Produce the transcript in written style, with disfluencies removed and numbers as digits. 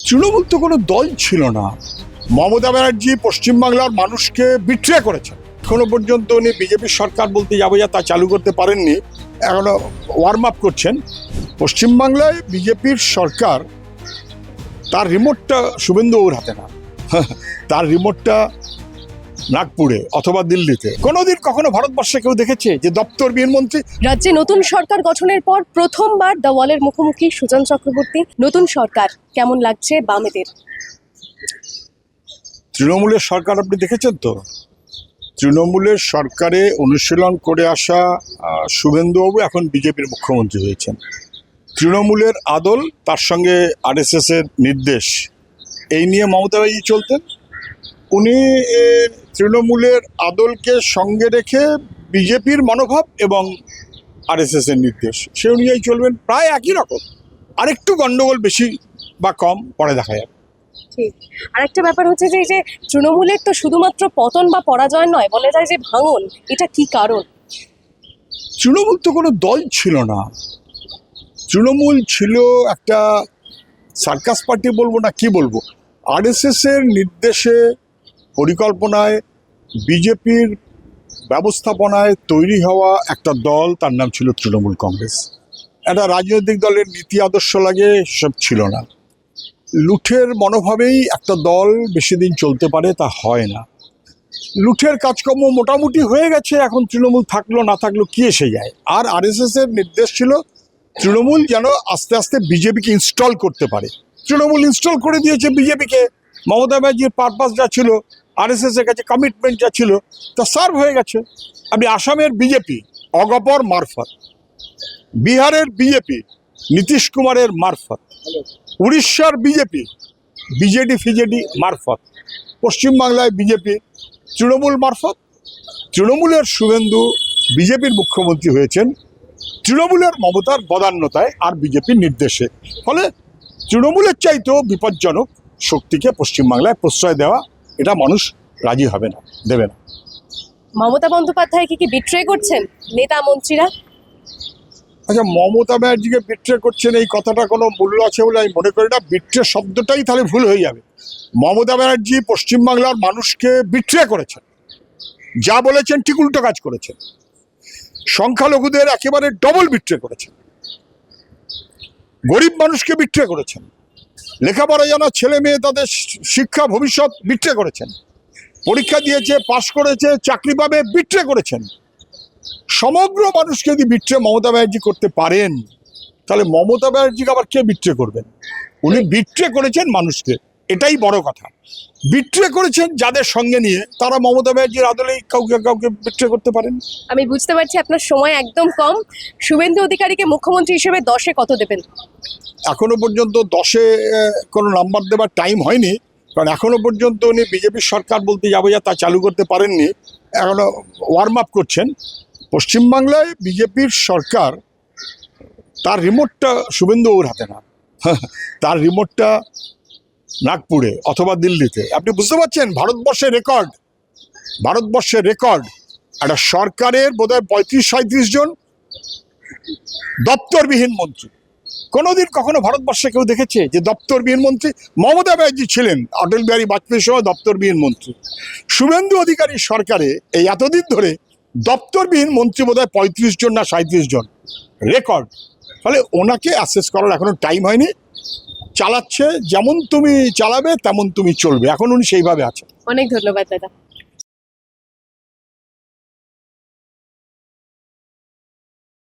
তৃণমূল তো কোনো দল ছিল না। মমতা ব্যানার্জি পশ্চিমবাংলার মানুষকে বিট্রে করেছেন। এখনো পর্যন্ত উনি বিজেপির সরকার বলতে যাবো যা তা চালু করতে পারেননি, এখনো ওয়ার্ম আপ করছেন। পশ্চিমবাংলায় বিজেপির সরকার, তার রিমোটটা শুভেন্দুবাবুর হাতে না, তার রিমোটটা নাগপুরে অথবা দিল্লিতে। কোনোদিন কখনো ভারতবর্ষে কেউ দেখেছে যে দপ্তরবিহীন মন্ত্রী? রাজ্যে নতুন সরকার গঠনের পর প্রথমবার দ্য ওয়ালের মুখোমুখি সুজন চক্রবর্তী। নতুন সরকার কেমন লাগছে বামেদের? তৃণমূলের সরকার আপনি দেখেছেন তো? তৃণমূলের সরকারে অনুশীলন করে আসা শুভেন্দুবাবু এখন বিজেপির মুখ্যমন্ত্রী হয়েছেন। তৃণমূলের আদল, তার সঙ্গে আরএসএস এর নির্দেশ, এই নিয়ে মমতা ব্যানার্জি চলতেন। উনি তৃণমূলের আদলকে সঙ্গে রেখে বিজেপির মনোভাব এবং আরএসএস এর নির্দেশ সে অনুযায়ী চলবেন, প্রায় একই রকম। আরেকটু গন্ডগোল বেশি বা কম পরে দেখা যাবে। ঠিক। আরেকটা ব্যাপার হচ্ছে যে এই যে তৃণমূলের তো শুধুমাত্র পতন বা পরাজয় নয়, বলা যায় যে ভাঙন। এটা কি কারণ? তৃণমূল তো কোনো দল ছিল না। তৃণমূল ছিল একটা সার্কাস পার্টি, বলবো না কি বলবো। আরএসএস এর নির্দেশে, পরিকল্পনায়, বিজেপির ব্যবস্থাপনায় তৈরি হওয়া একটা দল, তার নাম ছিল তৃণমূল কংগ্রেস। একটা রাজনৈতিক দলের নীতি আদর্শ লাগে সব ছিল না। লুঠের মনোভাবেই একটা দল বেশি দিন চলতে পারে, তা হয় না। লুঠের কাজকর্ম মোটামুটি হয়ে গেছে, এখন তৃণমূল থাকলো না থাকলো কি এসে যায়। আর আরএসএস এর নির্দেশ ছিল তৃণমূল যেন আস্তে আস্তে বিজেপিকে ইনস্টল করতে পারে। তৃণমূল ইনস্টল করে দিয়েছে বিজেপিকে। মমতা ব্যানার্জির পারপাস যা ছিল, আরএসএস এর কাছে কমিটমেন্ট যা ছিল, তা সার্ভ হয়ে গেছে। আপনি আসামের বিজেপি অগপর মারফত, বিহারের বিজেপি নীতিশ কুমারের মারফত, উড়িষ্যার বিজেপি বিজেডি ফিজেডি মারফত, পশ্চিমবাংলায় বিজেপি তৃণমূল মারফত। তৃণমূলের শুভেন্দু বিজেপির মুখ্যমন্ত্রী হয়েছেন তৃণমূলের মমতার বদান্যতায় আর বিজেপির নির্দেশে। ফলে তৃণমূলের চাইতেও বিপজ্জনক শক্তিকে পশ্চিমবাংলায় প্রশ্রয় দেওয়া, এটা মানুষ রাজি হবে না, দেবে না। মমতা বন্দ্যোপাধ্যায় কি বিট্রে করছেন নেতা মন্ত্রীরা? আচ্ছা, মমতা ব্যানার্জিকে বিট্রে করছেন এই কথাটা কোনো মূল্য আছে বলে আমি মনে করি না। বিট্রে শব্দটাই তাহলে ভুল হয়ে যাবে। মমতা ব্যানার্জি পশ্চিমবাংলার মানুষকে বিট্রে করেছেন, যা বলেছেন ঠিক উল্টো কাজ করেছেন। সংখ্যালঘুদের একেবারে ডবল বিট্রে করেছেন, গরিব মানুষকে বিট্রে করেছেন, লেখাপড়া জানা ছেলে মেয়ে তাদের শিক্ষা ভবিষ্যৎ বিট্রে করেছেন, পরীক্ষা দিয়েছে পাশ করেছে চাকরি পাবে বিট্রে করেছেন। সমগ্র মানুষকে যদি বিট্রে মমতা ব্যানার্জি করতে পারেন, তাহলে মমতা ব্যানার্জিকে আবার কে বিট্রে করবেন? উনি বিট্রে করেছেন মানুষকে, এটাই বড় কথা। বিট্রে করেছেন যাদের সঙ্গে নিয়ে, তারা মমতা ব্যানার্জির আদলেই কাউকে কাউকে বিট্রে করতে পারেন। আমি বুঝতে পারছি আপনার সময় একদম কম। শুভেন্দু অধিকারীকে মুখ্যমন্ত্রী হিসেবে 10-এ কত দেবেন? এখনো পর্যন্ত 10-এ কোনো নাম্বার দেওয়ার টাইম হয়নি, কারণ এখনো পর্যন্ত উনি বিজেপির সরকার বলতে যাবো যা তা চালু করতে পারেননি, এখনো ওয়ার্ম আপ করছেন। পশ্চিমবাংলায় বিজেপির সরকার, তার রিমোটটা শুভেন্দুবাবুর হাতে না, তার রিমোটটা নাগপুরে অথবা দিল্লিতে। আপনি বুঝতে পারছেন ভারতবর্ষের রেকর্ড একটা সরকারের বোধহয় 35-37 জন দপ্তরবিহীন মন্ত্রী। কোনোদিন কখনো ভারতবর্ষে কেউ দেখেছে যে দপ্তরবিহীন মন্ত্রী? মমতা ব্যানার্জি ছিলেন অটল বিহারী বাজপেয়ীর সময় দপ্তরবিহীন মন্ত্রী। শুভেন্দু অধিকারীর সরকারে এই এতদিন ধরে দপ্তরবিহীন মন্ত্রী বোধহয় 35 জন না 37 জন, রেকর্ড। ফলে ওনাকে অ্যাসেস করার এখনো টাইম হয়নি। চালাচ্ছে, যেমন তুমি চালাবে তেমন তুমি চলবে, এখন উনি সেইভাবে আছেন। অনেক ধন্যবাদ দাদা।